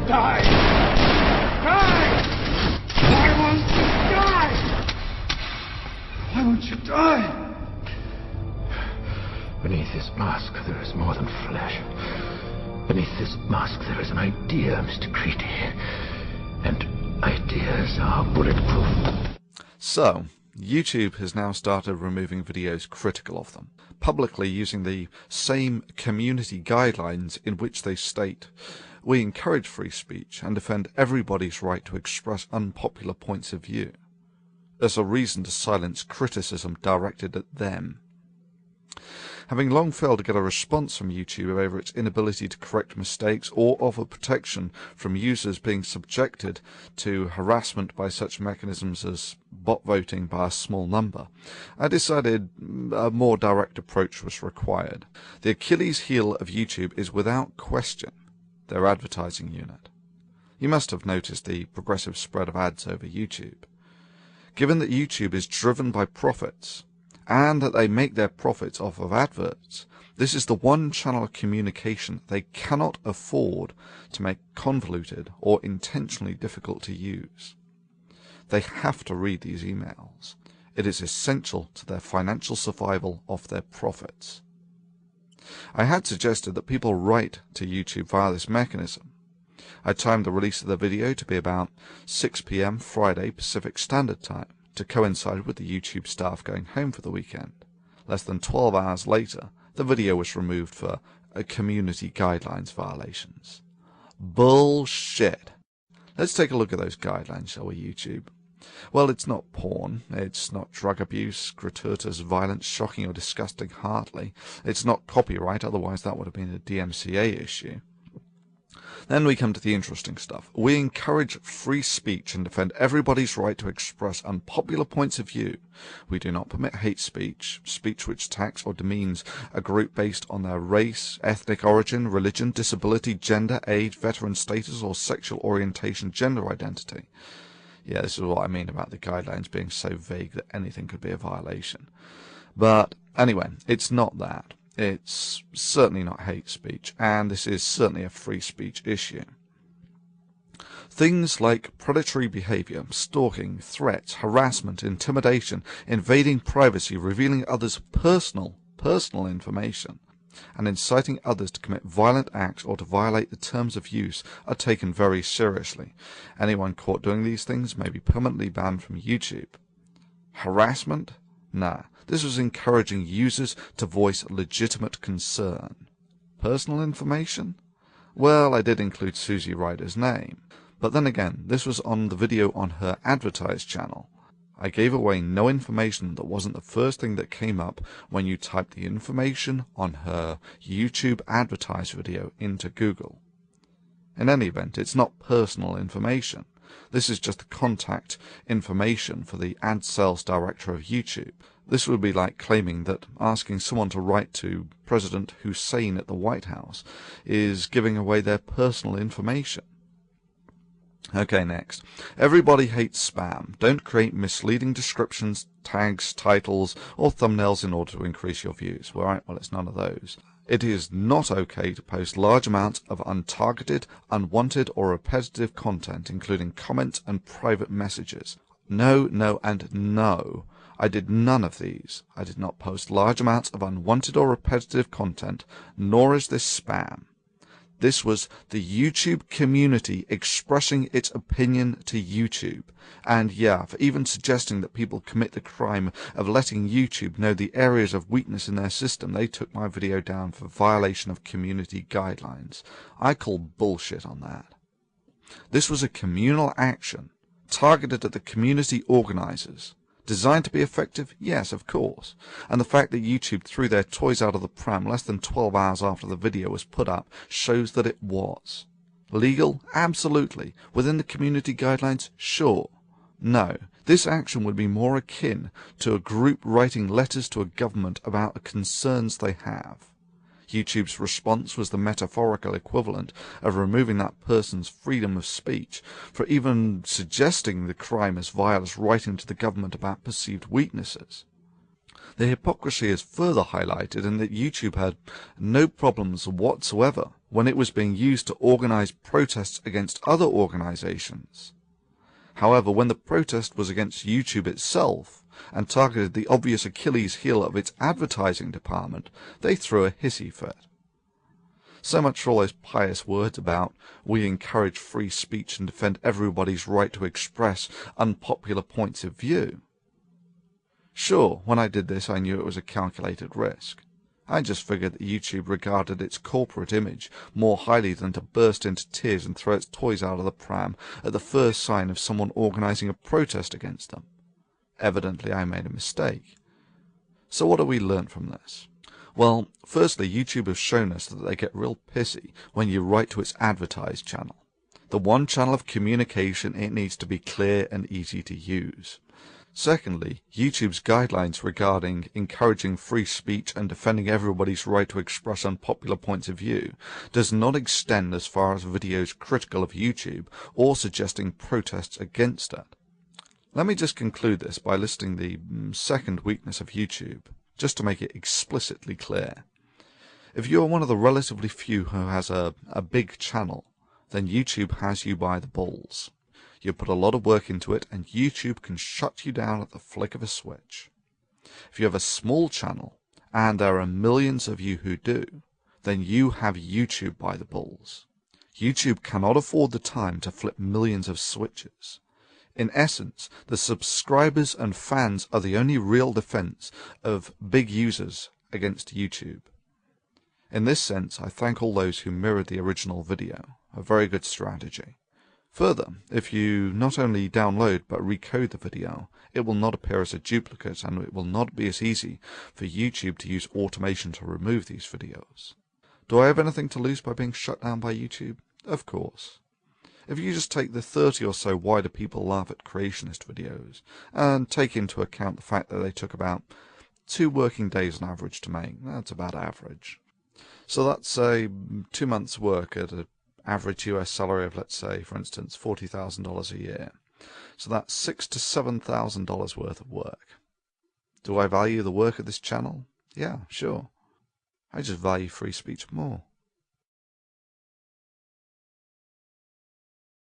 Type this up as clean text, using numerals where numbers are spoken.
die? Die! Why won't you die? Why won't you die? Beneath this mask, there is more than flesh. Beneath this mask, there is an idea, Mr. Creedy. And ideas are bulletproof. So, YouTube has now started removing videos critical of them, publicly using the same community guidelines in which they state, "We encourage free speech and defend everybody's right to express unpopular points of view," as a reason to silence criticism directed at them. Having long failed to get a response from YouTube over its inability to correct mistakes or offer protection from users being subjected to harassment by such mechanisms as bot voting by a small number, I decided a more direct approach was required. The Achilles heel of YouTube is without question their advertising unit. You must have noticed the progressive spread of ads over YouTube. Given that YouTube is driven by profits, and that they make their profits off of adverts, this is the one channel of communication they cannot afford to make convoluted or intentionally difficult to use. They have to read these emails. It is essential to their financial survival off their profits. I had suggested that people write to YouTube via this mechanism. I timed the release of the video to be about 6 p.m. Friday Pacific Standard Time, to coincide with the YouTube staff going home for the weekend. Less than 12 hours later, the video was removed for community guidelines violations. Bullshit. Let's take a look at those guidelines, shall we, YouTube? Well, it's not porn, it's not drug abuse, gratuitous violence, shocking or disgusting hardly, it's not copyright, otherwise that would have been a DMCA issue. Then we come to the interesting stuff. We encourage free speech and defend everybody's right to express unpopular points of view. We do not permit hate speech, speech which attacks or demeans a group based on their race, ethnic origin, religion, disability, gender, age, veteran status, or sexual orientation, gender identity. Yeah, this is what I mean about the guidelines being so vague that anything could be a violation. But anyway, it's not that. It's certainly not hate speech, and this is certainly a free speech issue. Things like predatory behavior, stalking, threats, harassment, intimidation, invading privacy, revealing others' personal information, and inciting others to commit violent acts or to violate the terms of use are taken very seriously. Anyone caught doing these things may be permanently banned from YouTube. Harassment? Nah. This was encouraging users to voice legitimate concern. Personal information? Well, I did include Susie Ryder's name. But then again, this was on the video on her advertised channel. I gave away no information that wasn't the first thing that came up when you typed the information on her YouTube advertised video into Google. In any event, it's not personal information. This is just the contact information for the ad sales director of YouTube. This would be like claiming that asking someone to write to President Hussein at the White House is giving away their personal information. Okay, next. Everybody hates spam. Don't create misleading descriptions, tags, titles, or thumbnails in order to increase your views. Well, it's none of those. It is not okay to post large amounts of untargeted, unwanted, or repetitive content, including comments and private messages. No, no, and no. I did none of these. I did not post large amounts of unwanted or repetitive content, nor is this spam. This was the YouTube community expressing its opinion to YouTube. And yeah, for even suggesting that people commit the crime of letting YouTube know the areas of weakness in their system, they took my video down for violation of community guidelines. I call bullshit on that. This was a communal action targeted at the community organizers. Designed to be effective? Yes, of course. And the fact that YouTube threw their toys out of the pram less than 12 hours after the video was put up shows that it was. Legal? Absolutely. Within the community guidelines? Sure. No. This action would be more akin to a group writing letters to a government about the concerns they have. YouTube's response was the metaphorical equivalent of removing that person's freedom of speech for even suggesting the crime as vile as writing to the government about perceived weaknesses. The hypocrisy is further highlighted in that YouTube had no problems whatsoever when it was being used to organize protests against other organizations. However, when the protest was against YouTube itself and targeted the obvious Achilles heel of its advertising department, they threw a hissy fit. So much for all those pious words about we encourage free speech and defend everybody's right to express unpopular points of view. Sure, when I did this I knew it was a calculated risk. I just figured that YouTube regarded its corporate image more highly than to burst into tears and throw its toys out of the pram at the first sign of someone organizing a protest against them. Evidently I made a mistake. So what have we learnt from this? Well, firstly, YouTube has shown us that they get real pissy when you write to its advertised channel. The one channel of communication, it needs to be clear and easy to use. Secondly, YouTube's guidelines regarding encouraging free speech and defending everybody's right to express unpopular points of view does not extend as far as videos critical of YouTube or suggesting protests against it. Let me just conclude this by listing the second weakness of YouTube, just to make it explicitly clear. If you are one of the relatively few who has a big channel, then YouTube has you by the balls. You put a lot of work into it, and YouTube can shut you down at the flick of a switch. If you have a small channel, and there are millions of you who do, then you have YouTube by the balls. YouTube cannot afford the time to flip millions of switches. In essence, the subscribers and fans are the only real defense of big users against YouTube. In this sense, I thank all those who mirrored the original video, a very good strategy. Further, if you not only download but recode the video, it will not appear as a duplicate and it will not be as easy for YouTube to use automation to remove these videos. Do I have anything to lose by being shut down by YouTube? Of course. If you just take the 30 or so Why Do People Laugh at Creationist videos and take into account the fact that they took about 2 working days on average to make, that's about average. So that's say 2 months' work at an average US salary of, let's say, for instance, $40,000 a year. So that's $6,000 to $7,000 worth of work. Do I value the work of this channel? Yeah, sure. I just value free speech more.